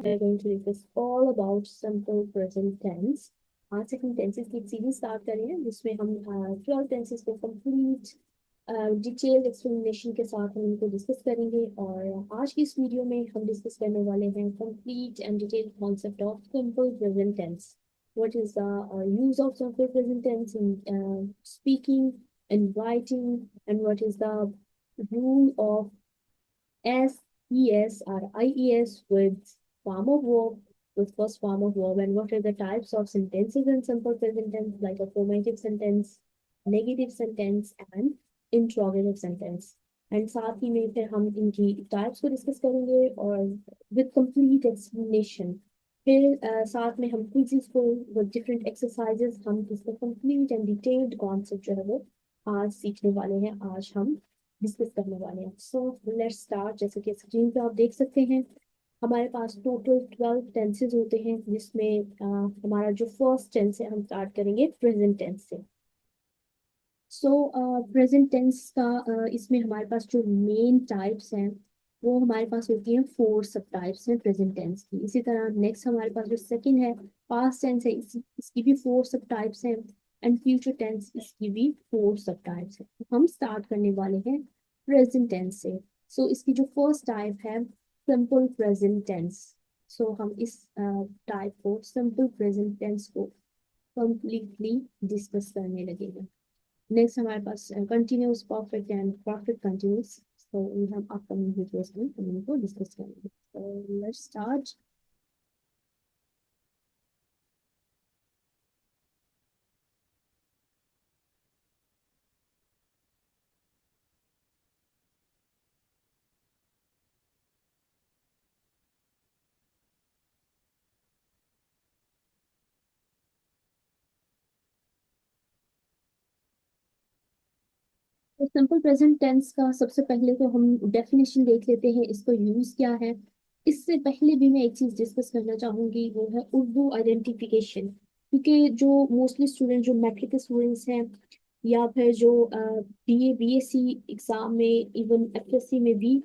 are going to discuss all about simple present tense. आज से हम टेंसेस की एक सीरीज स्टार्ट करेंगे जिसमें हम 12 टेंसेस को कंप्लीट डिटेल्ड एक्सप्लेनेशन के साथ हम इनको डिस्कस करेंगे। और आज की इस वीडियो में हम डिस्कस करने वाले हैं complete and detailed concept of simple present tense. What is the use of simple present tense in speaking and writing, and what is the rule of SES or IES with form of verb, with first form of verb, and what are the types of sentences in simple present tense, like affirmative sentence, negative sentence, and interrogative sentence. And साथ ही में फिर हम इनकी types को discuss करेंगे और with complete explanation. फिर साथ में हम क्विज़ेस को विद डिफरेंट एक्सरसाइजेस हम इसका कंप्लीट एंड डिटेल्ड कॉन्सेप्ट जो है वो आज सीखने वाले हैं, आज हम डिस्कस करने वाले हैं. So let's start. जैसे कि स्क्रीन पे आप देख सकते हैं हमारे पास टोटल 12 टेंसेज होते हैं, जिसमें हमारा जो फर्स्ट टेंस है हम स्टार्ट करेंगे प्रेजेंट टेंस से. सो प्रेजेंट टेंस का इसमें हमारे पास जो मेन टाइप्स हैं वो हमारे पास होती हैं 4 सब टाइप्स हैं प्रेजेंट टेंस की. इसी तरह नेक्स्ट हमारे पास जो सेकंड है पास्ट टेंस है, इसकी भी 4 सब टाइप्स हैं. एंड फ्यूचर टेंस इसकी भी 4 सब टाइप्स हैं. हम स्टार्ट करने वाले हैं प्रेजेंट टेंस से. सो इसकी जो फर्स्ट टाइप है सिंपल प्रेजेंट टेंस. सो हम इस टाइप को सिंपल प्रेजेंट टेंस को कंप्लीटली डिस्कस करने लगेंगे. नेक्स्ट हमारे पास continuous perfect and perfect continuous. तो हम अपकमिंग वीडियोस में हम इनको डिस्कस करेंगे. तो लेट्स स्टार्ट. तो सिंपल प्रेजेंट टेंस का सबसे पहले तो हम डेफिनेशन देख लेते हैं, इसको यूज क्या है. इससे पहले भी मैं एक चीज डिस्कस करना चाहूंगी, वो है उर्दू आइडेंटिफिकेशन. क्योंकि जो मोस्टली स्टूडेंट जो मैट्रिक के स्टूडेंट्स हैं या फिर जो BA BSc एग्जाम में, इवन FSC में भी,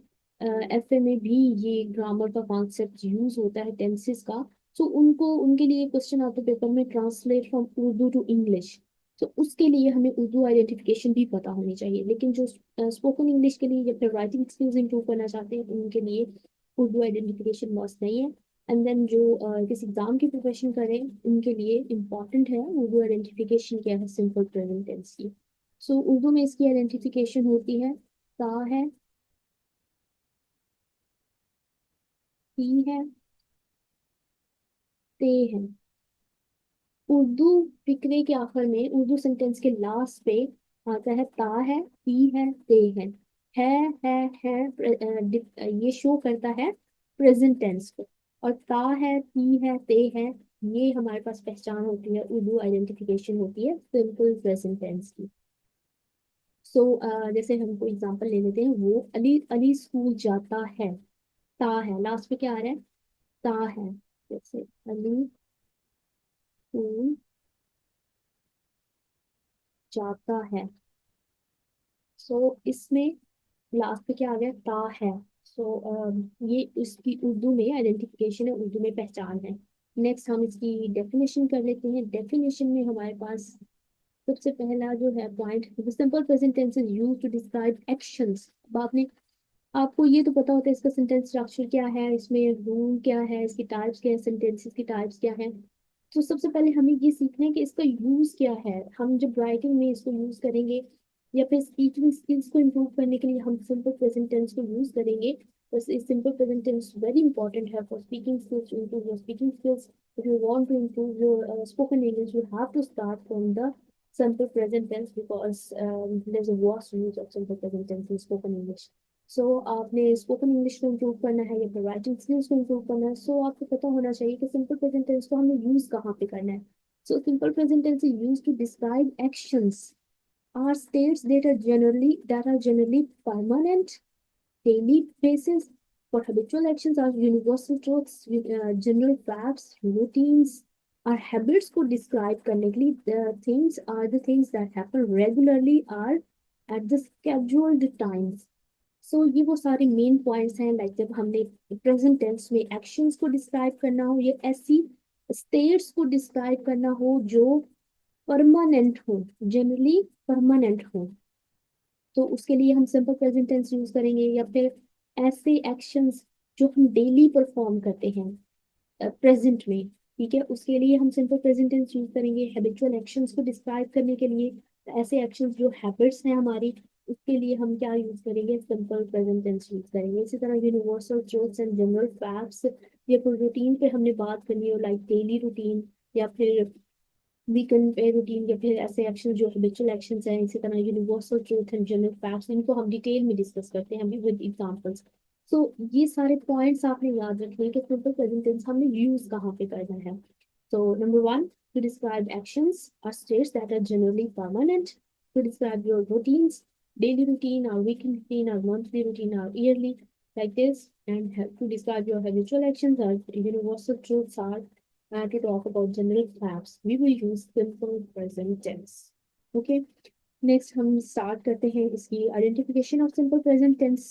FA में भी ये ग्रामर का कॉन्सेप्ट यूज होता है टेंसेस का. तो उनको उनके लिए क्वेश्चन आता है पेपर में, translate from Urdu to English. तो उसके लिए हमें उर्दू आइडेंटिफिकेशन भी पता होनी चाहिए. लेकिन जो स्पोकन इंग्लिश के लिए या फिर राइटिंग स्किल्स इंप्रूव करना चाहते हैं उनके लिए उर्दू आइडेंटिफिकेशन मस्ट नहीं है. एंड देन जो किसी एग्जाम की प्रिपरेशन करें उनके लिए इम्पॉर्टेंट है उर्दू आइडेंटिफिकेशन क्या है सिंपल प्रेजेंट टेंस की. सो उर्दू में इसकी आइडेंटिफिकेशन होती है ता है, ती है, ते है. उर्दू फिक्रे के आखिर में उर्दू सेंटेंस के लास्ट पे आता है ता है, ती है, ते है. है ये शो करता है प्रेजेंट टेंस को. और ता है, ती है, ते है, ये हमारे पास पहचान होती है, उर्दू आइडेंटिफिकेशन होती है सिंपल प्रेजेंट टेंस की. सो जैसे हम कोई एग्जांपल ले लेते हैं, वो अली अली स्कूल जाता है. ता है, लास्ट पे क्या आ रहा है, ता है. जैसे अली स्कूल जाता है. सो इसमें लास्ट पे क्या आ गया, ता है. सो ये इसकी उर्दू में आइडेंटिफिकेशन है, उर्दू में पहचान है. नेक्स्ट हम इसकी डेफिनेशन कर लेते हैं. डेफिनेशन में हमारे पास सबसे पहला जो है point, simple present tense is used to describe actions. अब आपने, आपको ये तो पता होता है इसका सेंटेंस स्ट्रक्चर क्या है, इसमें रूल क्या है, इसकी टाइप्स क्या है, सेंटेंसेस की टाइप्स क्या है. तो सबसे पहले हमें ये सीखना है कि इसका यूज क्या है. हम जब राइटिंग में इसको यूज करेंगे या फिर स्पीकिंग स्किल्स को इम्प्रूव करने के लिए हम सिंपल प्रेजेंट टेंस को यूज करेंगे. बस इस simple present tense very important है for speaking skills, to improve your speaking skills. if you want to improve your spoken English, you have to start from the simple present tense, because there's a vast use of simple present tense in spoken English. सो आपने spoken English को improve करना है या फिर writing skills को improve करना है, सो आपको पता होना चाहिए कि सिंपल प्रेजेंट टेंस को हमें यूज कहाँ पे करना है. So simple present tense is use to describe actions are states that are generally permanent, daily basis. For habitual actions are universal truths, general facts, routines. Our habits को describe करने के लिए the things that happen regularly are at the scheduled times. सो ये वो सारे main points हैं, like जब हमने प्रेजेंट टेंस में एक्शंस को डिस्क्राइब करना हो या ऐसी स्टेट्स को डिस्क्राइब करना हो जो परमानेंट हो, जनरली परमानेंट हो, तो उसके लिए हम सिंपल प्रेजेंट टेंस यूज करेंगे। या फिर ऐसे एक्शंस जो हम डेली परफॉर्म करते हैं प्रेजेंट में, ठीक है, उसके लिए हम सिंपल प्रेजेंट टेंस यूज करेंगे। हैबिचुअल एक्शंस को डिस्क्राइब करने के लिए, ऐसे एक्शंस जो हैबिट्स हैं हमारी, उसके लिए हम क्या यूज करेंगे, सिंपल प्रेजेंट टेंस यूज करेंगे। इसी तरह universal truths and general facts या कोई रूटीन पे हमने बात करनी हो, लाइक डेली रूटीन या फिर वीकेंड पे रूटीन या फिर ऐसे एक्शन जो हैबिचुअल एक्शंस हैं। इसी तरह universal truth and general facts, इनको हम डिटेल में डिस्कस करते हैं अभी विद एग्जांपल्स। सो ये सारे पॉइंट्स आपने याद रखने कि सिंपल प्रेजेंट टेंस हमने यूज कहाँ पे करना है। So number one, to describe actions or states that are generally permanent. To describe your routines, daily routine or weekly routine or monthly routine or yearly, like this. And to describe your habitual actions or universal truths are to talk about general facts. We will use simple present tense. Okay. Next, हम start करते हैं इसकी identification of simple present tense.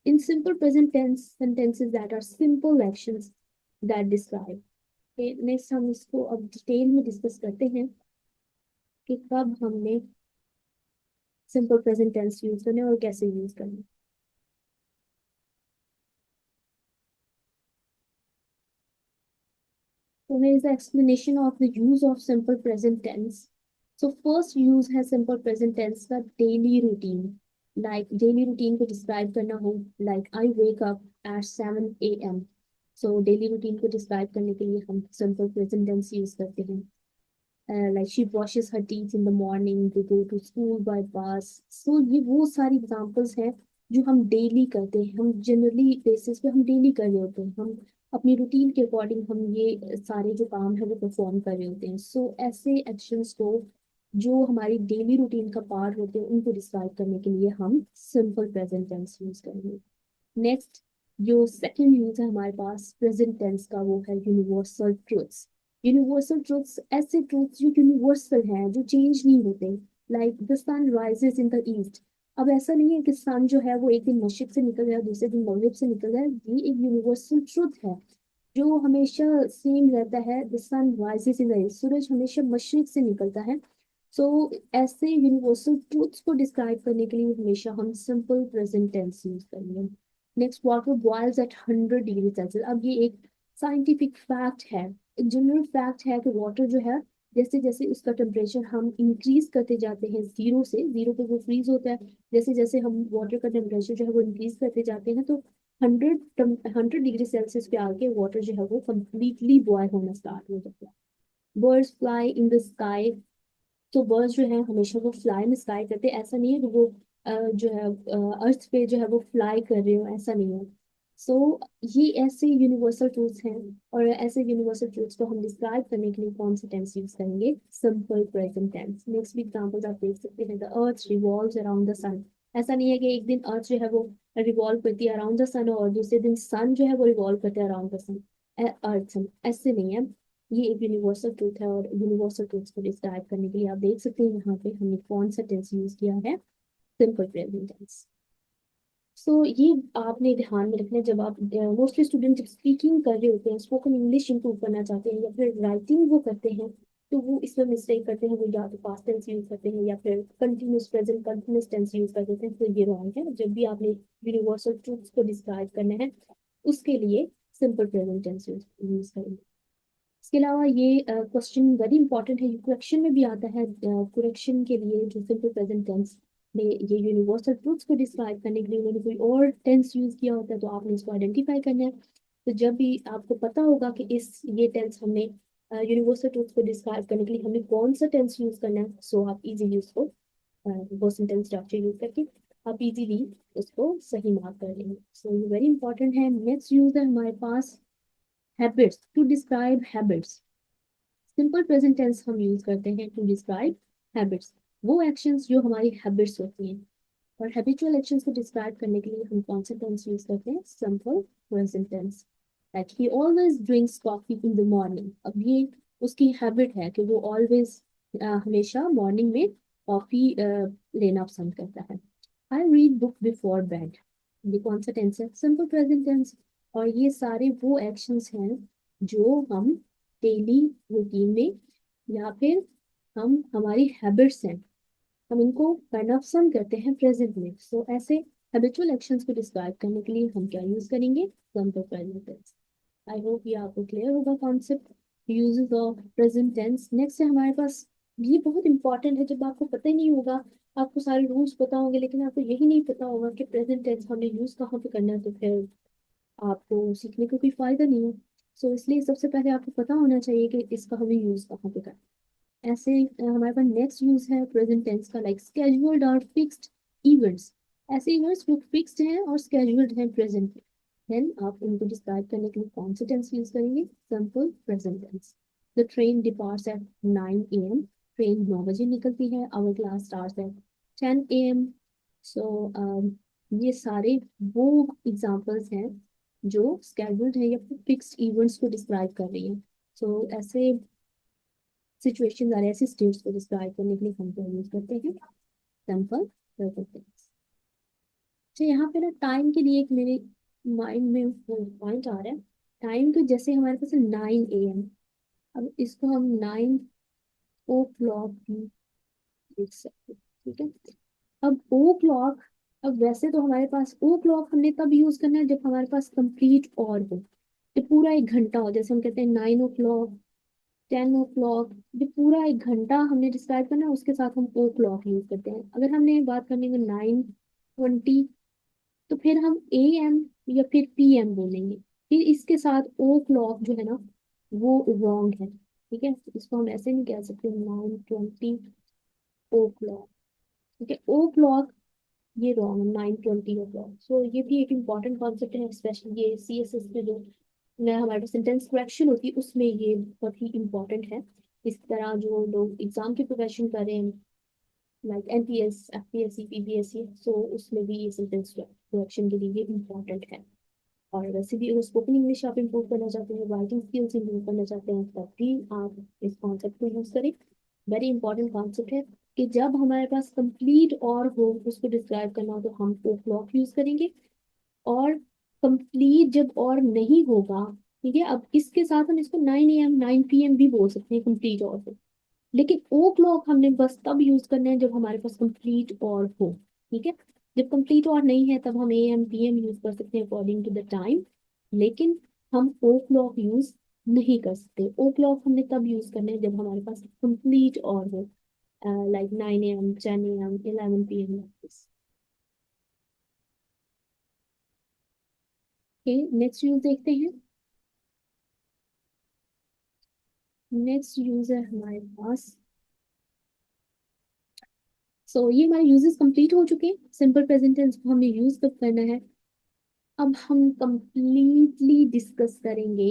In simple present tense, sentences that are simple actions that describe. Next हम इसको अब detail में discuss करते हैं कि कब हमने सिंपल प्रेजेंट टेंस यूज करना है और कैसे यूज करना है। So here is the explanation of the use of simple present tense. So first use है simple present tense का daily routine. Like daily routine को describe करना हो, like I wake up at 7 a.m. So daily routine को describe करने के लिए हम simple present tense use करते हैं। Like she washes her teeth in the morning to go to school by bus. So ये वो सारी एग्जांपल्स हैं जो हम डेली करते हैं, हम जनरली बेसिस पे हम डेली कर रहे होते हैं, हम अपनी रूटीन के अकॉर्डिंग हम ये सारे जो काम है वो परफॉर्म कर रहे होते हैं। सो ऐसे एक्शंस को जो हमारी डेली रूटीन का पार्ट होते हैं उनको डिस्क्राइब करने के लिए हम सिंपल प्रेजेंट टेंस यूज करेंगे। नेक्स्ट, जो सेकंड यूज है हमारे पास प्रेजेंट टेंस का, वो है यूनिवर्सल ट्रूथ्स। यूनिवर्सल ट्रूथ्स ऐसे ट्रूथ्स जो यूनिवर्सल हैं, जो चेंज नहीं होते, like the sun rises in the east. अब ऐसा नहीं है कि सन जो है वो एक दिन मशरिक से निकल जाए दूसरे दिन मगरिब से निकल जाए, ये एक यूनिवर्सल ट्रूथ है जो हमेशा सेम रहता है। The sun rises in the east, सूरज हमेशा मशरिक से निकलता है। सो ऐसे यूनिवर्सल ट्रूथ्स को डिस्क्राइब करने के लिए हमेशा हम सिंपल प्रेजेंट टेंस यूज करेंगे। Next, water boils at 100 degree celsius. अब ये एक साइंटिफिक फैक्ट है, एक जनरल फैक्ट है कि वाटर जो है, जैसे जैसे उसका टेम्परेचर हम इंक्रीज करते जाते हैं, जीरो से, जीरो पे वो फ्रीज होता है, जैसे जैसे हम वाटर का टेम्परेचर जो है वो इंक्रीज करते जाते हैं, तो 100 डिग्री सेल्सियस पे आके वाटर जो है वो कम्प्लीटली बॉयल होना स्टार्ट हो जाता है। Birds fly in the sky. तो बर्ड्स जो है हमेशा वो फ्लाई में स्काई करते हैं, ऐसा नहीं है कि वो जो है अर्थ पे जो है वो फ्लाई कर रहे हो, ऐसा नहीं है। सो ये ऐसे यूनिवर्सल ट्रूथ्स हैं, और ऐसे यूनिवर्सल ट्रूथ्स को हम डिस्क्राइब करने के लिए कौन सा टेंस यूज करेंगे, सिंपल प्रेजेंट टेंस। नेक्स्ट भी एग्जांपल्स आप देख सकते हैं, the earth revolves around the sun. ऐसा नहीं है कि एक दिन अर्थ जो है वो रिवॉल्व करती है अराउंड द सन और दूसरे दिन सन जो है वो रिवॉल्व करते हैं अराउंड द सन, अर्थ सन, ऐसे नहीं है। ये एक यूनिवर्सल ट्रूथ है, और यूनिवर्सल ट्रूथ को डिस्क्राइब करने के लिए आप देख सकते हैं यहाँ पे हमने कौन सा टेंस यूज किया है, सिंपल प्रेजेंट टेंस। सो ये आपने ध्यान में रखना है जब आप मोस्टली स्टूडेंट जब स्पीकिंग कर रहे होते हैं, स्पोकन इंग्लिश इंप्रूव करना चाहते हैं या फिर राइटिंग वो करते हैं, तो वो इसमें मिस्टेक करते हैं, वो या तो पास्ट टेंस यूज करते हैं या फिर continuous present continuous tense use कर देते हैं, तो ये रॉन्ग है। जब भी आपने यूनिवर्सल ट्रूथ्स को डिस्क्राइब करना है उसके लिए सिंपल प्रेजेंट टेंस यूज करेंगे। इसके अलावा ये क्वेश्चन वेरी इंपॉर्टेंट है, ये करेक्शन में भी आता है। करेक्शन के लिए जो सिंपल प्रेजेंट टेंस में ये यूनिवर्सल ट्रूथ्स को डिस्क्राइब करने के लिए उन्होंने कोई और टेंस यूज किया होता है, तो आपने इसको आइडेंटिफाई करना है। तो जब भी आपको पता होगा कि इस ये टेंस हमने यूनिवर्सल ट्रूथ्स को डिस्क्राइब करने के लिए हमें कौन सा टेंस यूज करना है, सो आप इजीली उसको पर्सन टेंस स्ट्रक्चर यूज करके आप इजीली उसको सही मार्क कर लेंगे। सो ये वेरी इंपॉर्टेंट है। नेक्स्ट यूज है हमारे पास habits, to describe habits. Simple present tense हम यूज करते हैं टू डिस्क्राइब हैबिट्स, वो एक्शंस जो हमारी हैबिट्स होती हैं। और हैबिचुअल एक्शंस को डिस्क्राइब करने के लिए हम कौन सा टेंस यूज करते हैं, simple present tense. Like he always drinks coffee in the morning. अब ये उसकी हैबिट है कि वो ऑलवेज हमेशा मॉर्निंग में कॉफी लेना पसंद करता है। I read book before bed, ये कौन सा टेंस है? Simple present tense. और ये सारे वो एक्शंस हैं जो हम डेली रूटीन में या फिर हम हमारी हैबिट्स हैं, हम इनको करना पसंद करते हैं प्रेजेंट में। सो ऐसे हैबिचुअल एक्शंस को डिस्क्राइब करने के लिए हम क्या यूज करेंगे? Simple present tense. I hope ये आपको क्लियर होगा concept usages of present tense. Next है हमारे पास, ये बहुत इंपॉर्टेंट है, जब आपको पता ही नहीं होगा, आपको सारे रूल्स पता होंगे लेकिन आपको यही नहीं पता होगा कि प्रेजेंट टेंस हमें यूज कहाँ पे करना है, तो फिर आपको सीखने को कोई फायदा नहीं है। सो इसलिए सबसे पहले आपको पता होना चाहिए कि इसका हमें यूज कहाँ पे करना है। ऐसे हमारे पास नेक्स्ट यूज है प्रेजेंट टेंस का, लाइक स्केड्यूल्ड और फिक्स्ड इवेंट्स। ऐसे इवेंट्स जो फिक्स्ड हैं और स्केड्यूल्ड हैं प्रेजेंट में, देन आप उनको डिस्क्राइब करने के लिए कौन से टेंस यूज करेंगे? Simple present tense. The train departs at 9 a.m. Train 9 बजे निकलती है। Our class starts at 10 a.m. So ये सारे वो एग्जांपल्स हैं जो स्केड्यूल्ड है या फिर फिक्स्ड इवेंट्स को डिस्क्राइब कर रही हैं। सो ऐसे सिचुएशंस और ऐसे स्टेट्स को डिस्क्राइब करने के लिए हम क्या यूज करते हैं? Simple present tense. तो यहाँ पे ना टाइम के लिए एक मेरे माइंड में पॉइंट आ रहा है। टाइम तो जैसे हमारे पास 9 a.m., अब इसको हम 9 o'clock भी लिख सकते हैं, ठीक है। अब ओ क्लॉक, अब वैसे तो हमारे पास ओ क्लॉक हमने तब यूज करना है जब हमारे पास कंप्लीट और हो, तो पूरा 1 घंटा हो। जैसे हम कहते हैं 9 o'clock, 10 o'clock, जो पूरा 1 घंटा हमने डिस्क्राइब करना है उसके साथ हम ओ क्लॉक यूज करते हैं। अगर हमने बात करनी है 9:20, तो फिर हम AM या फिर PM बोलेंगे। फिर इसके साथ ओ क्लॉक जो है ना, वो रॉन्ग है, ठीक है। तो इसको हम ऐसे नहीं कह सकते 9:20 ओ क्लॉक, ठीक है। ओ क्लॉक ये रॉन्ग है, 9:20 ओ क्लॉक। सो ये भी एक इम्पॉर्टेंट कॉन्सेप्ट है, स्पेशली ये CSS में जो मैं हमारे पास सेंटेंस करेक्शन होती है उसमें ये बहुत ही इम्पोर्टेंट है। इस तरह जो लोग एग्जाम की प्रिपरेशन कर रहे हैं, लाइक NPS, FPSC, PPSC, सो उसमें भी ये सेंटेंस करेक्शन के लिए ये इम्पोर्टेंट है। और वैसे भी अगर स्पोकन इंग्लिश आप इम्प्रूव करना चाहते हैं, राइटिंग स्किल्स इम्प्रूव करना चाहते हैं, तब भी आप इस कॉन्सेप्ट को यूज करें। वेरी इंपॉर्टेंट कॉन्सेप्ट है कि जब हमारे पास कंप्लीट और हो उसको डिस्क्राइब करना हो तो हम ओ क्लॉक यूज करेंगे। और कंप्लीट जब और नहीं होगा, ठीक है, अब इसके साथ हम इसको 9 AM 9 PM भी बोल सकते हैं कंप्लीट और हो। लेकिन ओ क्लॉक हमने बस तब यूज करना है जब हमारे पास कंप्लीट और हो, ठीक है। जब कंप्लीट और नहीं है तब हम AM PM यूज कर सकते हैं अकॉर्डिंग टू द टाइम, लेकिन हम ओ क्लॉक यूज नहीं कर सकते। ओ क्लॉक हमने तब यूज करना है जब हमारे पास कंप्लीट और हो, like 9 AM 10 AM 11 PM। Next use देखते हैं। नेक्स्ट यूज है हमारे पास, ये हमारे यूजेस कंप्लीट हो चुके हैं। सिंपल प्रेजेंट टेंस को हमें यूज कब करना है? अब हम कंप्लीटली डिस्कस करेंगे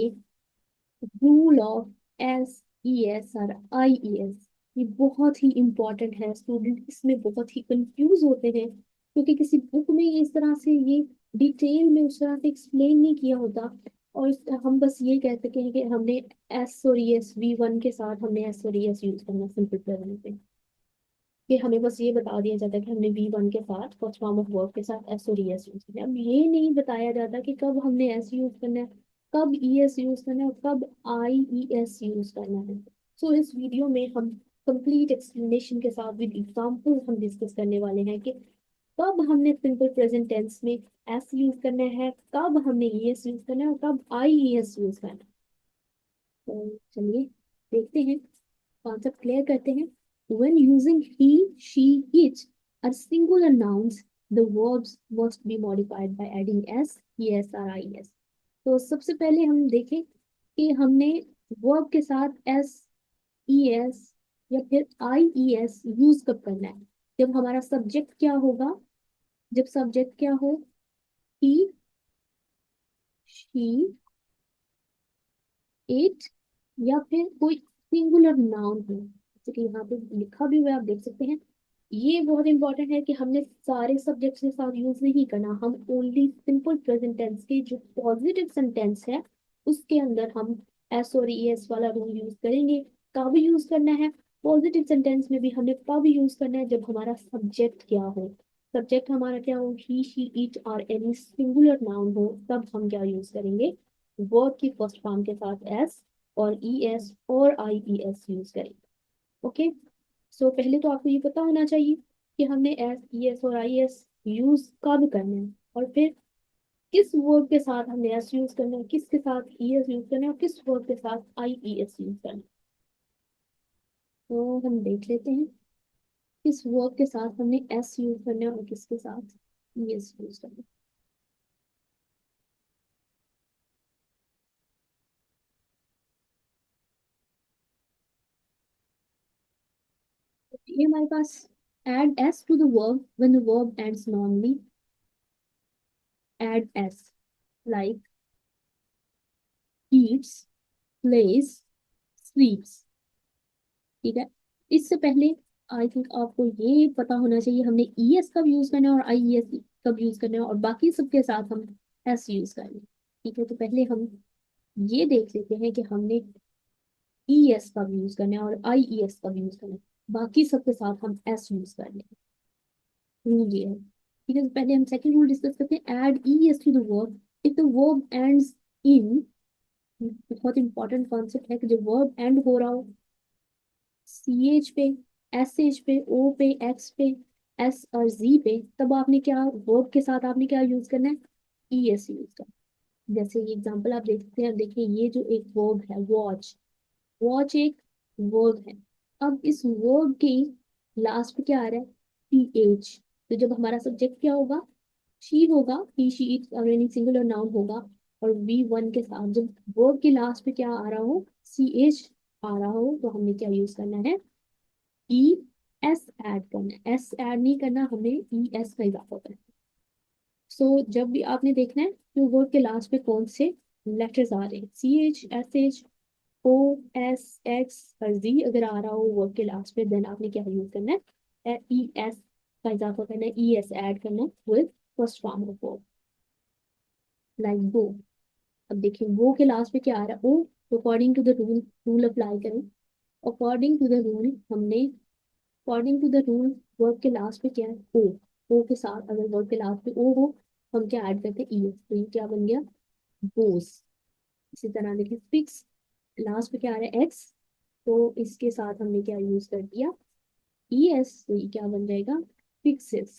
रूल ऑफ SES और IES। ये बहुत ही इंपॉर्टेंट है, स्टूडेंट इसमें बहुत ही कंफ्यूज होते हैं क्योंकि किसी बुक में ये इस तरह से ये डिटेल में उस तरह से एक्सप्लेन नहीं किया होता। और हम बस ये कहते हैं कि हमने एस और ES V1 के साथ हमने एस और ES यूज करना सिंपल प्रेजेंट में, कि हमें बस ये बता दिया जाता है कि हमने V1 के साथ फर्स्ट फॉर्म ऑफ वर्ब के साथ S और ES यूज करना है। अब ये नहीं बताया जाता कि कब हमने S यूज करना है, कब ES यूज करना है और कब IES यूज करना है। इस वीडियो में हम कंप्लीट एक्सप्लेनेशन के साथ विद एग्जांपल हम डिस्कस करने वाले हैं कि कब हमने सिंपल प्रेजेंट टेंस में S यूज करना है, कब हमने ES यूज करना है और कब IES यूज करना है। तो चलिए देखते हैं, कॉन्सेप्ट क्लियर करते हैं। When using he, she, it are singular nouns, the verbs must be modified by adding s, es or is। तो सबसे पहले हम देखें कि हमने वर्ब के साथ s, es या फिर ies यूज कब करना है? जब हमारा सब्जेक्ट क्या होगा? जब सब्जेक्ट क्या हो? he, she, it, या फिर कोई सिंगुलर नाउन हो, जैसे कि यहाँ पे लिखा भी हुआ है, आप देख सकते हैं। ये बहुत इंपॉर्टेंट है कि हमने सारे सब्जेक्ट्स के साथ यूज नहीं करना, हम ओनली सिंपल प्रेजेंट टेंस के जो पॉजिटिव सेंटेंस है उसके अंदर हम एस और ES वाला रूल यूज करेंगे। कब यूज करना है? पॉजिटिव सेंटेंस में भी हमने कब यूज करना है? जब हमारा सब्जेक्ट क्या हो। सब्जेक्ट हमारा क्या हो, ही शी इट और एनी सिंगुलर नाउन हो, तब हम क्या यूज करेंगे, वर्ब की फर्स्ट फॉर्म के साथ एस और ई एस और आई ई एस यूज करेंगे। ओके, सो पहले तो आपको ये पता होना चाहिए कि हमने एस ई एस और आई एस यूज कब करना है, और फिर किस वर्ब के साथ हमने एस यूज करना है, किसके साथ ई एस यूज करना है, और किस वर्ब के साथ आई ई एस यूज करना है। तो हम देख लेते हैं किस वर्ब के साथ हमने एस यूज करना है और किसके साथ ई एस यूज करना है। तो ये हमारे पास add s to the verb when the verb ends normally, add s like eats, plays, sleeps। ठीक है, इससे पहले आई थिंक आपको ये पता होना चाहिए हमने ई एस कब यूज करना है और आई एस कब यूज करना है, और बाकी सबके साथ हम एस यूज करेंगे। ठीक है, तो पहले हम ये देख लेते हैं कि हमने ई एस कब यूज करना है और आई ई एस कब यूज करना है, बाकी सबके साथ हम एस यूज कर लेंगे। रूल ये है। ठीक है, तो पहले हम सेकंड रूल डिस्कस करते हैं, add E S to the verb if the verb ends in. बहुत इंपॉर्टेंट कॉन्सेप्ट है कि जो वर्ब एंड हो रहा हो सी एच पे, एस एच पे, ओ पे, एक्स पे, एस और जी पे, तब आपने क्या वर्ब के साथ आपने क्या यूज करना है, ई एस यूज करना है। जैसे ये एग्जांपल आप देख सकते हैं, देखिए ये जो एक वर्ब है वॉच, वॉच एक वर्ब है। अब इस वर्ब के लास्ट पे क्या आ रहा है, टी एच। तो जब हमारा सब्जेक्ट क्या होगा, शी होगा, ही शी इट अगर एनी सिंगुलर नाउन होगा, और वी वन के साथ जब वर्ब के लास्ट पे क्या आ रहा हो, सी एच आ रहा हो, तो हमने क्या यूज करना है, ई एस ऐड करना है। एस ऐड नहीं करना, हमें ई एस का इजाफा करना है। सो जब भी आपने देखना है कि वर्ड के लास्ट पे कौन से लेटर्स आ रहे हैं, सी एच, एस एच, ओ, एस, एक्स और जी अगर आ रहा हो वर्ड के लास्ट पे, देन आपने क्या यूज करना है, ई एस का इजाफा करना है, ई एस ऐड करना है with first form of verb, like go. अब देखिए वो के लास्ट पे क्या आ रहा है, ओ, तो according to the rule, rule apply करें। अकॉर्डिंग टू द रूल हमने, according to the rule verb के लास्ट पे क्या है, ओ के साथ अगर वर्ब के लास्ट पे ओ हो, हम क्या ऐड करते हैं, ई एस, तो ये क्या बन गया, गोस। इसी तरह देखिए फिक्स, लास्ट पे क्या आ रहा है, एक्स, तो इसके साथ हमने क्या यूज कर दिया, ई एस, तो ये क्या बन जाएगा, फिक्सेस।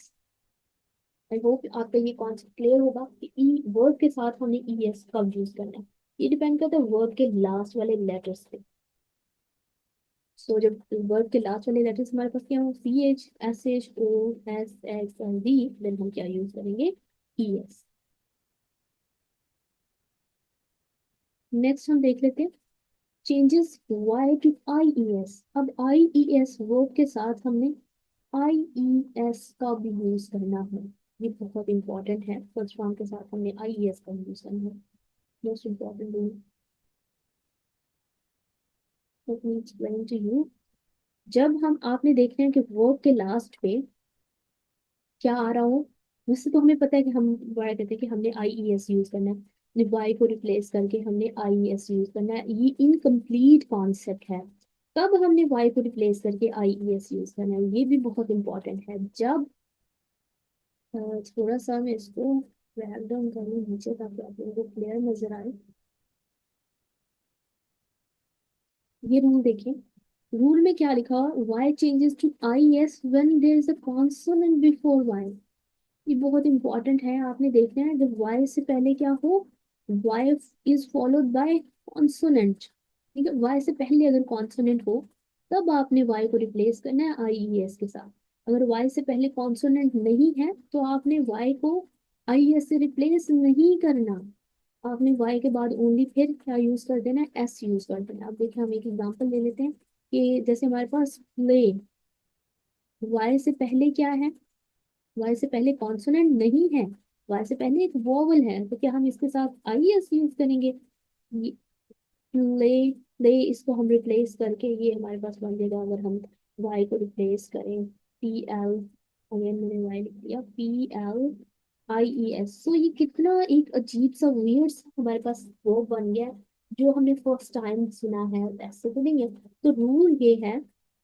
आई होप आपका ये कॉन्सेप्ट क्लियर होगा कि ई वर्ब के साथ हमने ई एस कब यूज करना है। ये डिपेंड करता है वर्ब के लास्ट वाले लेटर्स पे। सो जब वर्ब के लास्ट वाले लेटर्स हमारे पास क्या हो, सी एच, एस एच, ओ, एस, एक्स और डी, देन हम क्या यूज करेंगे, ई एस। नेक्स्ट हम देख लेते हैं changes Y to I E S. अब आई ई एस वर्ब के साथ हमने आई ई एस का भी यूज करना है। ये बहुत इंपॉर्टेंट है, फर्स्ट फॉर्म के साथ हमने आई ई एस का यूज करना है, most important rule. Let me explain to you. जब हम आपने देखना है कि वर्ब के लास्ट पे क्या आ रहा हो, वैसे तो हमें पता है कि हम वाई कहते हैं कि हमने आई ई एस यूज करना है, वाई को रिप्लेस करके हमने आई ई एस यूज करना है, ये इनकम्प्लीट कॉन्सेप्ट है। तब हमने वाई को रिप्लेस करके आई ई एस यूज करना है, ये भी बहुत इंपॉर्टेंट है। जब थोड़ा सा मैं इसको ड्रैग डाउन करूँ नीचे ताकि आप लोगों को क्लियर नजर आए। ये रूल देखिए, रूल में क्या लिखा हुआ, Y changes to I S when there is a consonant before Y. ये बहुत इंपॉर्टेंट है, आपने देखना है जब वाई से पहले क्या हो, Y is followed by consonant. ठीक है, वाई से पहले अगर कॉन्सोनेंट हो, तब आपने वाई को रिप्लेस करना है आई ई एस के साथ। अगर वाई से पहले कॉन्सोनेंट नहीं है, तो आपने वाई को आई एस से रिप्लेस नहीं करना, आपने वाई के बाद ओनली फिर क्या यूज कर देना है, एस यूज कर देना। अब देखिए हम एक एग्जांपल ले लेते हैं कि जैसे हमारे पास प्ले, वाई से पहले क्या है, वाई से पहले कॉन्सोनेंट नहीं है, वाई से पहले एक वोवल है, तो क्या हम इसके साथ आई एस यूज करेंगे, ले, ले इसको हम रिप्लेस करके ये हमारे पास बन जाएगा, अगर हम वाई को रिप्लेस करें, पी एल, अगेन मैंने वाई लिख दिया, P L I E S. So ये कितना एक अजीब सा वियर्ड सा हमारे पास वो बन गया है, जो हमने फर्स्ट टाइम सुना है, ऐसे तो नहीं है। तो रूल ये है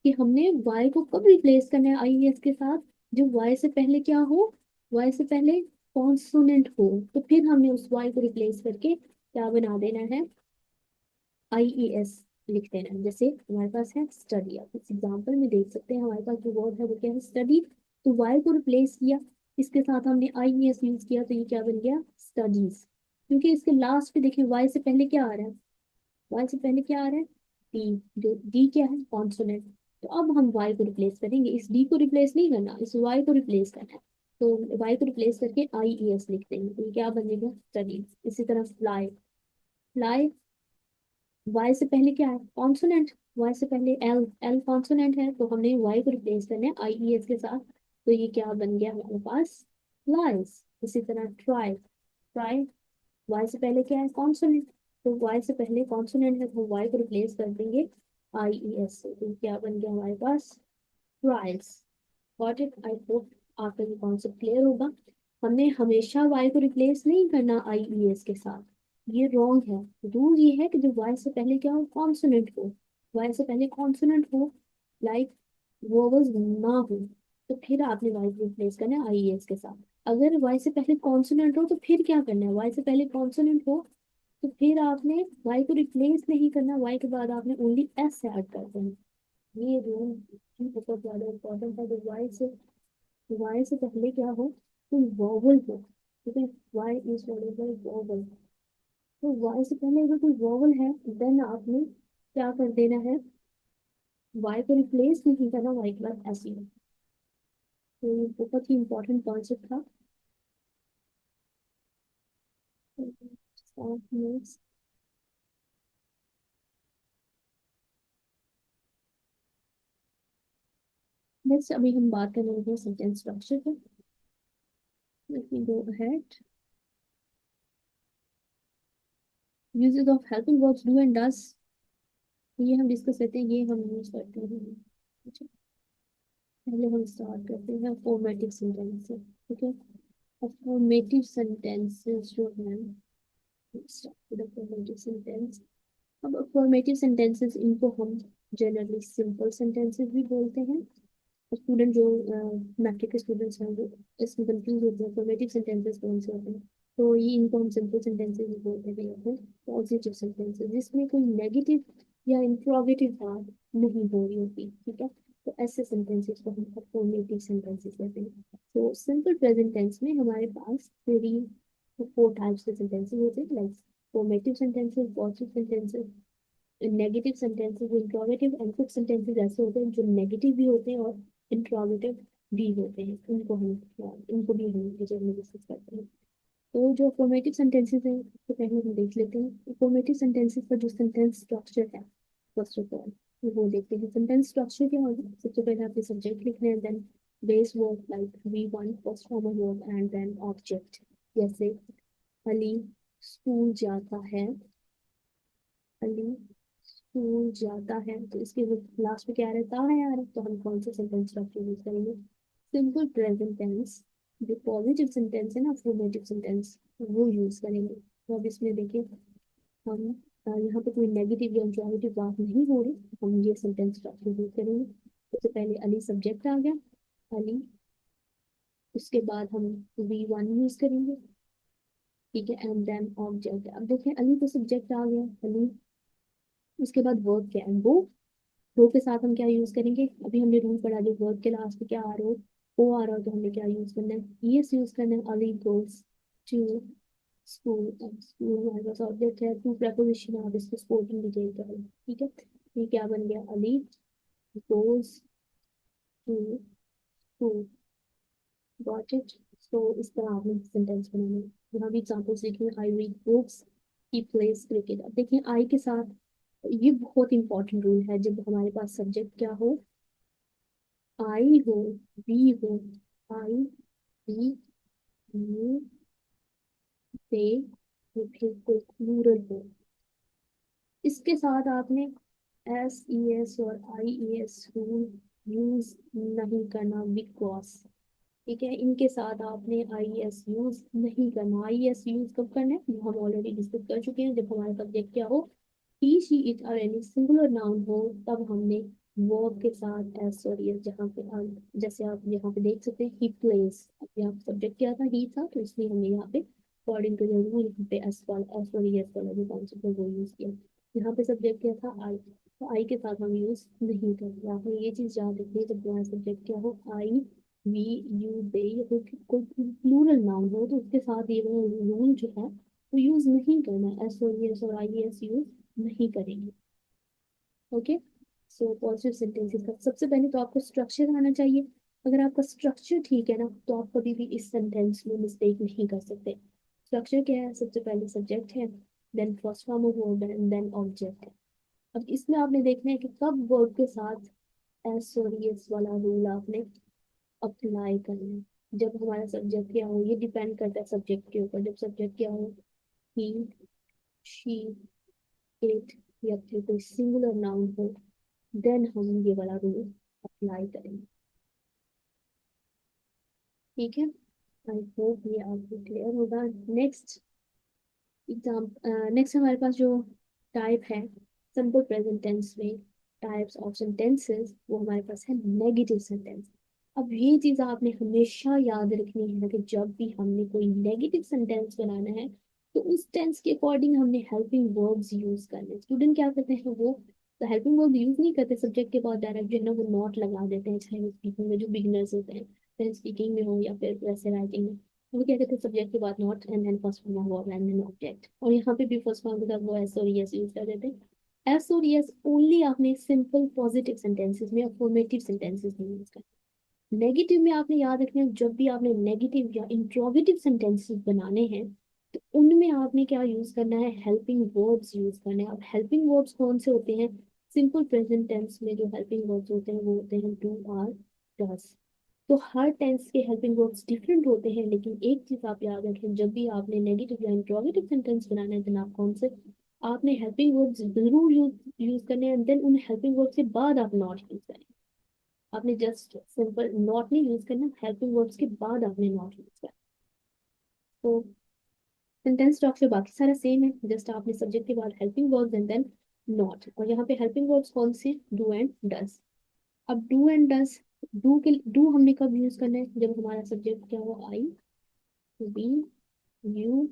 कि हमने वाई को कब रिप्लेस करना है आई ई एस के साथ, जब वाई से पहले क्या हो, वाई से पहले कॉन्सोनेंट हो, तो फिर हमने उस वाई को रिप्लेस करके क्या बना देना है, आई ई एस लिख देना है। जैसे हमारे पास है स्टडी, आप इस एग्जाम्पल में देख सकते हैं हमारे पास जो वर्ड है वो क्या है, स्टडी। तो वाई को रिप्लेस किया, इसके साथ हमने आई ई एस यूज किया, तो ये क्या बन गया, स्टडीज। क्योंकि इसके लास्ट पे देखिए वाई से पहले क्या आ रहा है, वाई से पहले क्या आ रहा है, डी। जो डी क्या है, कॉन्सोनेंट। तो अब हम वाई को रिप्लेस करेंगे, इस डी को रिप्लेस नहीं करना, इस वाई को रिप्लेस करना है। तो वाई को रिप्लेस करके आई ई एस लिख देंगे, तो ये क्या बनेगा, स्टडीज। इसी तरह फ्लाई, फ्लाई, वाई से पहले क्या है, कॉन्सोनेंट। वाई से पहले एल, एल कॉन्सोनेंट है, तो हमने वाई को रिप्लेस करना है आई ई एस के साथ। तो ये क्या बन गया हमारे पास, फ्लाइज। इसी तरह ट्राई, ट्राई, वाई से पहले क्या है, कॉन्सोनेंट। तो वाई से पहले कॉन्सोनेंट है, तो वाई को रिप्लेस कर देंगे आई ई एस से, तो क्या बन गया हमारे पास, ट्राइल्स। गॉट इट, आई होप आपका ये कॉन्सेप्ट क्लियर होगा। हमने हमेशा वाई को रिप्लेस नहीं करना आई ई एस के साथ, ये रॉन्ग है। रूल ये है कि जो वाई से पहले क्या हो, कॉन्सोनेंट हो, वाई से पहले कॉन्सोनेंट हो, लाइक वोवल्स ना हो, तो फिर आपने वाई को रिप्लेस करना है आई ई एस के साथ। अगर वाई से पहले कॉन्सोनेंट हो तो फिर क्या करना है, वाई से पहले कॉन्सोनेंट हो तो फिर आपने वाई को रिप्लेस नहीं करना, वाई के बाद आपने ओनली एस ऐड कर देना। ये रूल बहुत ज्यादा इम्पोर्टेंट है। जो वाई से पहले क्या हो, कोई वॉवल हो, ठीक है, वाई इज वॉवल। तो वाई से पहले अगर कोई वॉवल है, देन आपने क्या कर देना है, वाई को रिप्लेस नहीं करना, वाई के बाद एस ही। तो ये बहुत ही इंपॉर्टेंट कॉन्सेप्ट था। नेक्स्ट अभी हम बात कर रहे हैं सेंटेंस स्ट्रक्चर पे। Let me go ahead. Uses of helping verbs do and does, ये हम डिस्कस करते हैं, ये हम यूज करते हैं। अच्छा, पहले हम स्टार्ट करते हैं फॉर्मेटिव सेंटेंस से, ठीक है। फॉर्मेटिव सेंटेंसेस जो हैं, स्टार्ट विद फॉर्मेटिव सेंटेंस। अब फॉर्मेटिव सेंटेंसेस, इनको हम जनरली सिंपल सेंटेंसेस भी बोलते हैं। स्टूडेंट जो मैट्रिक के स्टूडेंट्स हैं वो इसमें कंफ्यूज होते हैं, फॉर्मेटिव सेंटेंसेस कौन से होते हैं। तो ये इनको हम सिंपल सेंटेंसेस भी बोलते हैं, या फिर पॉजिटिव सेंटेंसेस, जिसमें कोई नेगेटिव या इंट्रोगेटिव बात नहीं हो रही होती, ठीक है। तो ऐसे सेंटेंसेस को हम फॉर्मेटिव सेंटेंसेस कहते हैं। तो सिंपल प्रेजेंट टेंस में हमारे पास थ्री फोर टाइप्स के सेंटेंसेस होते हैं, like formative sentences, positive sentences, negative sentences, interrogative, and कुछ सेंटेंसेस ऐसे होते हैं जो नेगेटिव भी होते हैं और इंट्रोगेटिव भी होते हैं। इनको भी हम टीचर में डिस्कस करते हैं। तो जो फॉर्मेटिव सेंटेंसेस हैं तो पहले हम देख लेते हैं फॉर्मेटिव सेंटेंसेस का जो सेंटेंस स्ट्रक्चर है। फर्स्ट ऑफ ऑल वो देखते हैं सेंटेंस स्ट्रक्चर क्या होगा। सबसे पहले आपके सब्जेक्ट लिखने हैं, then base verb like V one, first form of verb, and then object. जैसे अली स्कूल जाता है, अली स्कूल जाता है, तो इसके लास्ट में क्या रहता है यार, तो हम कौन सा सेंटेंस स्ट्रक्चर यूज करेंगे, सिंपल प्रेजेंट टेंस। जो पॉजिटिव सेंटेंस है ना, अफर्मेटिव सेंटेंस, वो यूज करेंगे। तो अब इसमें देखिए हम यहाँ पे कोई नेगेटिव या इंट्रोगेटिव बात नहीं हो रही, तो हम ये सेंटेंस स्ट्रक्चर यूज करेंगे। सबसे पहले अली सब्जेक्ट आ गया, अली, उसके बाद हम वी वन यूज करेंगे, ठीक है, एंड देन ऑब्जेक्ट। अब देखिए अली तो सब्जेक्ट आ गया, अली, उसके बाद वर्ब क्या है, वो के साथ हम क्या यूज करेंगे, अभी हमने रूल पढ़ा जो वर्ब के लास्ट में क्या आ रहा हो, ओ आ रहा हो, तो हमने क्या यूज करना है, यस यूज करना है। Ali goes to school, school हमारे पास ऑब्जेक्ट है, टू प्रपोजिशन, आप इसको स्पोर्टिंग डिटेल करें, ठीक है। ये क्या बन गया, Ali goes to school. Got it. So इस तरह आपने सेंटेंस बनाना है। यहाँ भी एग्जाम्पल्स लिखे I read books, he place cricket. अब देखिए आई के साथ ये बहुत इंपॉर्टेंट रूल है, जब हमारे पास सब्जेक्ट क्या हो, आई हो, बी हो, आई, बी, यू, दे, या फिर कोई प्लूरल हो, इसके साथ आपने एस ई एस और आई ई एस रूल यूज नहीं करना, बिकॉज, ठीक है, इनके साथ आपने आई एस यूज नहीं करना। आई एस यूज कब करना है, वो हम ऑलरेडी डिस्कस कर चुके हैं, जब हमारे सब्जेक्ट क्या हो, ही शी इट और एनी सिंगुलर नाउन हो, तब हमने वर्ब के साथ एस और यस, जहाँ पे आप जैसे आप यहाँ पे देख सकते हैं ही प्लेस, यहाँ पे सब्जेक्ट क्या था, ही था, तो इसलिए हमने यहाँ पे अकॉर्डिंग टू द रूल यहाँ पे एस और यस वाला जो कॉन्सेप्ट है वो यूज किया। यहाँ पे सब्जेक्ट क्या था, आई, तो आई के साथ हम यूज नहीं करते। आपने ये चीज याद रखनी है, जब तुम्हारा सब्जेक्ट क्या हो, आई, वी, यू, दे, या फिर कोई प्लूरल नाउन हो, तो उसके साथ ये रूल जो है वो यूज नहीं करना, एस और यस और आई एस यूज नहीं करेंगे। ओके, सो पॉजिटिव सेंटेंसेस का सबसे पहले तो आपको स्ट्रक्चर आना चाहिए। अगर आपका स्ट्रक्चर ठीक है ना, तो आप कभी भी इस सेंटेंस में मिस्टेक नहीं कर सकते। स्ट्रक्चर क्या है, सबसे पहले सब्जेक्ट है, then first form of verb and then object है। अब इसमें आपने देखना है कि कब वर्ब के साथ एस और यस वाला रूल आपने अप्लाई करना है। जब हमारा सब्जेक्ट क्या हो, ये डिपेंड करता है सब्जेक्ट के ऊपर। जब सब्जेक्ट क्या हो, ही, शी, इट, या फिर कोई सिंगुलर नाउन हो, देन हम ये वाला रूल अप्लाई करेंगे। ठीक है, आई होप ये आपको क्लियर होगा। नेक्स्ट एग्जाम, नेक्स्ट हमारे पास जो टाइप है सिंपल प्रेजेंट टेंस में, टाइप्स ऑफ सेंटेंसेस, वो हमारे पास है नेगेटिव सेंटेंस। अब ये चीज आपने हमेशा याद रखनी है कि जब भी हमने कोई नेगेटिव सेंटेंस बनाना है, तो उस टेंस के अकॉर्डिंग हमने हेल्पिंग वर्ब्स यूज करने। स्टूडेंट क्या करते हैं, वो तो हेल्पिंग वर्ब यूज नहीं करते, सब्जेक्ट के बाद डायरेक्ट जो है ना वो नॉट लगा देते हैं, चाहे वो स्पीकिंग में जो बिगनर्स होते हैं, चाहे स्पीकिंग में हो या फिर वैसे राइटिंग में। वो क्या कहते हैं, सब्जेक्ट के बाद not and then first form of verb and then object, और यहाँ पे भी फर्स्ट फॉर्म के साथ वो एस और यस यूज कर देते हैं। एस और यस ओनली आपने सिंपल पॉजिटिव सेंटेंसेस में, अफर्मेटिव सेंटेंसेस में यूज करना। नेगेटिव में आपने याद रखना है, जब भी आपने नेगेटिव या इंट्रोगेटिव सेंटेंसेस बनाने हैं, तो उनमें आपने क्या यूज करना है, हेल्पिंग वर्ब्स यूज करने हैं। अब हेल्पिंग वर्ब्स कौन से होते हैं, सिंपल प्रेजेंट टेंस में जो हेल्पिंग वर्ब्स होते हैं वो होते हैं डू, आर, डज। तो हर टेंस के हेल्पिंग वर्ब्स डिफरेंट होते हैं, लेकिन एक चीज आप याद रखें, जब भी आपने नेगेटिव या इंट्रोगेटिव सेंटेंस बनाना है, देन आप कौन से, आपने हेल्पिंग वर्ब्स जरूर यूज यूज करने हैं, देन उन हेल्पिंग वर्ब्स के बाद आप नॉट यूज करें। आपने जस्ट सिंपल नॉट नहीं यूज करना, हेल्पिंग वर्ब्स के बाद आपने नॉट यूज करना। तो सेंटेंस स्ट्रक्चर बाकी सारा सेम है, जस्ट आपने सब्जेक्ट के बाद helping verbs and then not, और यहाँ पे हेल्पिंग वर्ब्स कौन से, डू एंड डज। अब डू एंड डज, डू हमने कब यूज करना है, जब हमारा सब्जेक्ट क्या हो, आई, वी, यू,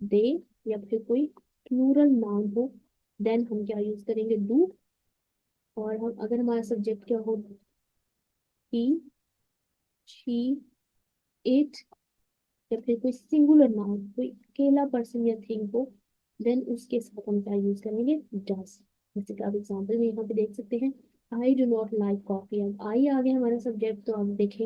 दे, या फिर कोई प्लूरल नाउन हो, देन हम क्या यूज करेंगे, डू। और हम अगर हमारा सब्जेक्ट क्या हो, ही, शी, इट, या फिर कोई सिंगुलर नाउन, कोई अकेला पर्सन या थिंग हो, देन उसके साथ हम क्या यूज करेंगे, डस। जैसे कि आप एग्जाम्पल में यहाँ पे देख सकते हैं, I do not like coffee. अब आई आ गया हमारा सब्जेक्ट, तो आप देखें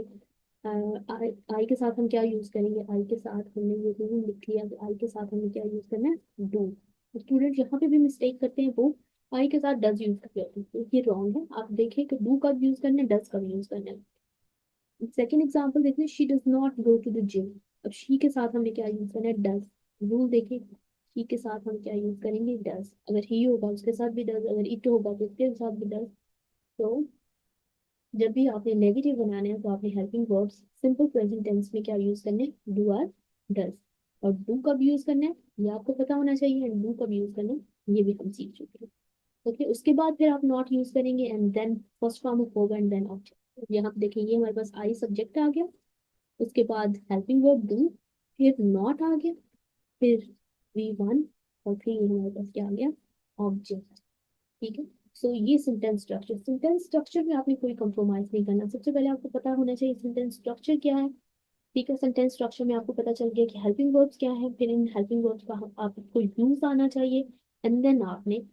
आई के साथ हम क्या यूज करेंगे, आई के साथ हमने ये रूल लिख लिया कि आई के साथ हमें क्या यूज करना है, डू। स्टूडेंट यहाँ पे भी मिस्टेक करते हैं, वो आई के साथ डज यूज करते हैं, तो ये रॉन्ग है। आप देखें कि डू कब यूज करना है, डज कब यूज करना है। सेकेंड एग्जाम्पल देखिए, she does not go to the gym. अब शी के साथ हमें क्या यूज करना है, डज। रूल देखिए, शी के साथ हम क्या यूज करेंगे, डज। अगर ही होगा उसके साथ भी डज, अगर इट होगा तो उसके साथ भी डज। तो जब भी आपने नेगेटिव बनाने हैं, तो आपने helping verbs simple present tense में क्या यूज करने, डू, आर, डज। और डू कब यूज करना है ये आपको पता होना चाहिए, एंड डू कब यूज करना है ये भी हम सीख चुके हैं। ओके, उसके बाद फिर आप नॉट यूज करेंगे and then first form of verb and then object. यहाँ पे देखिए, ये हमारे पास आई सब्जेक्ट आ गया, उसके बाद हेल्पिंग वर्ब डू, फिर नॉट आ गया, फिर वी वन, और फिर ये हमारे पास क्या आ गया, ऑब्जेक्ट। ठीक है, सो ये सेंटेंस स्ट्रक्चर, सेंटेंस स्ट्रक्चर में आपने कोई कंप्रोमाइज नहीं करना। सबसे पहले आपको पता होना चाहिए सेंटेंस स्ट्रक्चर क्या है। ठीक है, सेंटेंस स्ट्रक्चर में आपको पता चल गया कि हेल्पिंग वर्ब्स क्या है, फिर इन हेल्पिंग वर्ब्स का आपको यूज आना चाहिए, एंड देन आपने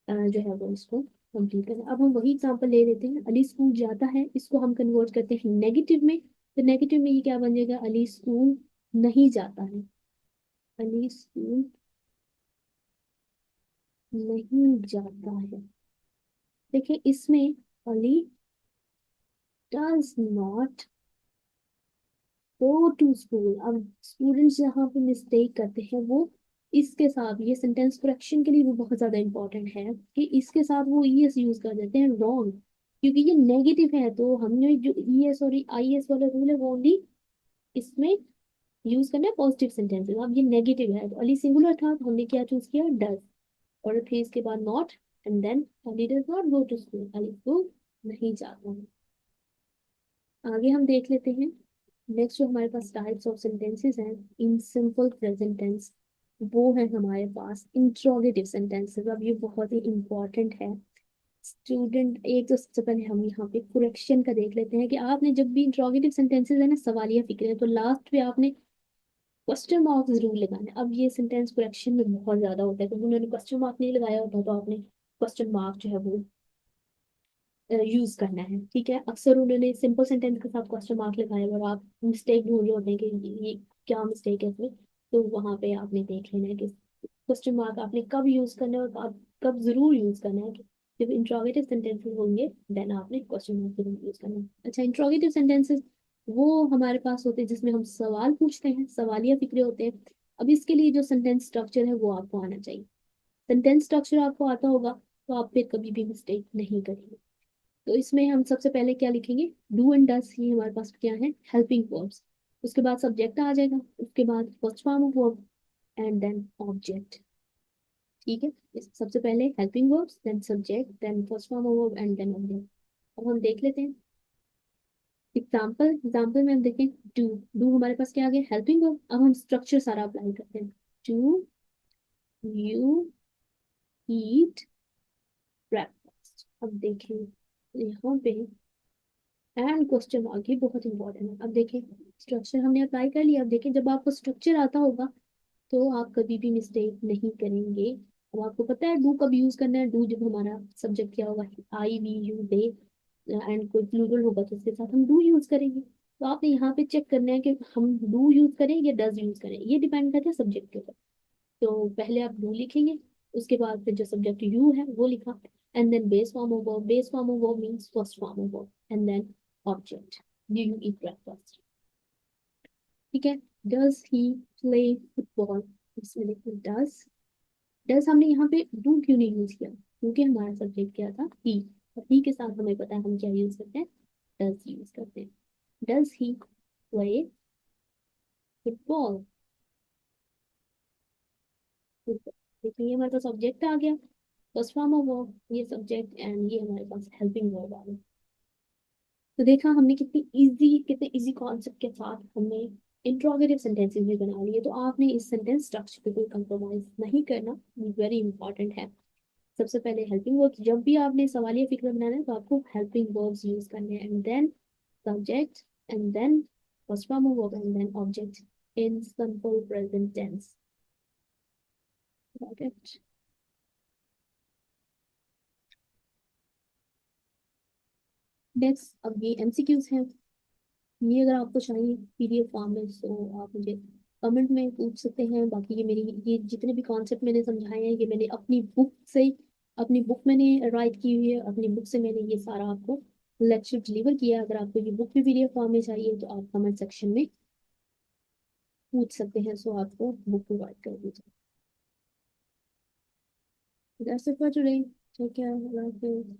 जो है वो इसको कंप्लीट करना। अब हम वही एग्जांपल ले लेते हैं, अली स्कूल जाता है, इसको हम कन्वर्ट करते हैं नेगेटिव में, तो नेगेटिव में ये क्या बन जाएगा, अली स्कूल नहीं जाता है। अली स्कूल नहीं जाता है। देखिए इसमें Ali does not go to school. अब स्टूडेंट्स यहाँ पे मिस्टेक करते हैं, वो इसके साथ, ये सेंटेंस करेक्शन के लिए वो बहुत ज्यादा इंपॉर्टेंट है कि इसके साथ वो ईएस यूज कर देते हैं, रॉन्ग। क्योंकि ये नेगेटिव है, तो हमने जो ईएस और आईएस वाला रूल है वो ओनली इसमें यूज करना है पॉजिटिव सेंटेंसेस। अब ये नेगेटिव है, तो अली सिंगुलर था तो हमने क्या चूज किया, डज, और फिर इसके बाद not, and then Ali does not go to school, Ali school नहीं जाता है। आगे हम देख लेते हैं। नेक्स्ट जो हमारे पास टाइप्स ऑफ सेंटेंसेस हैं इन सिंपल प्रेजेंट टेंस, वो है हमारे पास इंट्रोगेटिव सेंटेंसेस। अब ये बहुत ही इंपॉर्टेंट है स्टूडेंट। एक तो सबसे पहले हम यहाँ पे कुरेक्शन का देख लेते हैं कि आपने जब भी इंट्रोगेटिव सेंटेंसेस है ना, सवालिया फिक्रे, तो लास्ट पे आपने क्वेश्चन मार्क जरूर लगाना है। अब ये सेंटेंस कुरेक्शन में बहुत ज्यादा होता है, क्योंकि उन्होंने क्वेश्चन मार्क नहीं लगाया होता, तो आपने क्वेश्चन मार्क जो है वो यूज करना है। ठीक है, अक्सर उन्होंने सिंपल सेंटेंस के साथ क्वेश्चन मार्क लगाया है, और आप मिस्टेक ढूंढ रहे होते हैं कि ये क्या मिस्टेक है इसमें, तो वहां पे आपने देख लेना है कि क्वेश्चन मार्क आपने कब यूज करना है, और कब जरूर यूज करना है कि जब इंट्रोगेटिव सेंटेंसेस होंगे देन आपने क्वेश्चन मार्क जरूर यूज करना है। अच्छा, इंट्रोगेटिव सेंटेंसेस वो हमारे पास होते हैं जिसमें हम सवाल पूछते हैं, सवालिया फिक्रे होते हैं। अब इसके लिए जो सेंटेंस स्ट्रक्चर है वो आपको आना चाहिए। सेंटेंस स्ट्रक्चर आपको आता होगा तो आप फिर कभी भी मिस्टेक नहीं करेंगे। तो इसमें हम सबसे पहले क्या लिखेंगे, डू एंड डस, ये हमारे पास क्या है, हेल्पिंग वर्ब्स। उसके बाद सब्जेक्ट आ जाएगा, उसके बाद first form of verb and then object. ठीक है, सबसे पहले helping verbs, then subject, then first form of verb and then object. अब हम देख लेते हैं एग्जाम्पल में। हम देखें डू, डू हमारे पास क्या आ गया, हेल्पिंग वर्ब। अब हम स्ट्रक्चर सारा अप्लाई करते हैं। Do you eat breakfast. अब देखें यहाँ पे एंड क्वेश्चन मार्क ये बहुत इंपॉर्टेंट है। अब देखें स्ट्रक्चर हमने अप्लाई कर लिया। अब देखें जब आपको स्ट्रक्चर आता होगा तो आप कभी भी मिस्टेक नहीं करेंगे। अब आपको पता है डू कब यूज करना है। डू जब हमारा सब्जेक्ट क्या होगा, आई वी यू दे, एंड कोई प्लूरल होगा तो उसके साथ हम डू यूज करेंगे। तो आपने यहाँ पे चेक करना है कि हम डू यूज करें या डज यूज करें, ये डिपेंड करता है सब्जेक्ट के ऊपर। तो पहले आप डू लिखेंगे, उसके बाद फिर जो सब्जेक्ट यू है वो लिखा, and then base form of verb, base form of verb means first form of verb, and then object, do you eat breakfast. ठीक है, डज ही प्ले फुटबॉल, इसमें देखो डज। डज हमने यहाँ पे डू क्यों नहीं यूज किया, क्योंकि हमारा सब्जेक्ट क्या था, ही, और ही के साथ हमें पता है हम क्या यूज करते हैं, डज यूज करते हैं। डज ही प्ले फुटबॉल, देखिए ये हमारे पास ऑब्जेक्ट आ गया, फर्स्ट फॉर्म ऑफ वर्ब, ये सब्जेक्ट, एंड ये हमारे पास हेल्पिंग वर्ब आ गया। तो देखा हमने कितने इजी कॉन्सेप्ट के साथ हमने इंट्रोगेटिव सेंटेंसेस भी बना लिए। तो आपने इस सेंटेंस स्ट्रक्चर पे कोई कंप्रोमाइज नहीं करना, वेरी इंपॉर्टेंट है। सबसे पहले हेल्पिंग वर्ब्स, जब भी आपने सवालिया फिक्र बनाना है तो आपको हेल्पिंग वर्ब्स यूज करने हैं, and then subject, and then first form of verb, and then object in simple present tense. Got it. Next, अब ये एमसीक्यूज हैं। ये अगर आपको चाहिए पीडीएफ फॉर्म में तो आप मुझे कमेंट में पूछ सकते हैं। बाकी ये जितने भी कॉन्सेप्ट मैंने समझाए हैं ये मैंने अपनी बुक से, अपनी बुक मैंने राइट की हुई है, अपनी बुक से मैंने ये सारा आपको लेक्चर डिलीवर किया है। अगर आपको ये बुक भी पीडीएफ फॉर्म में चाहिए तो आप कमेंट सेक्शन में पूछ सकते हैं, सो आपको बुक प्रोवाइड कर दी जाए। That's it for today. Take care. Love you.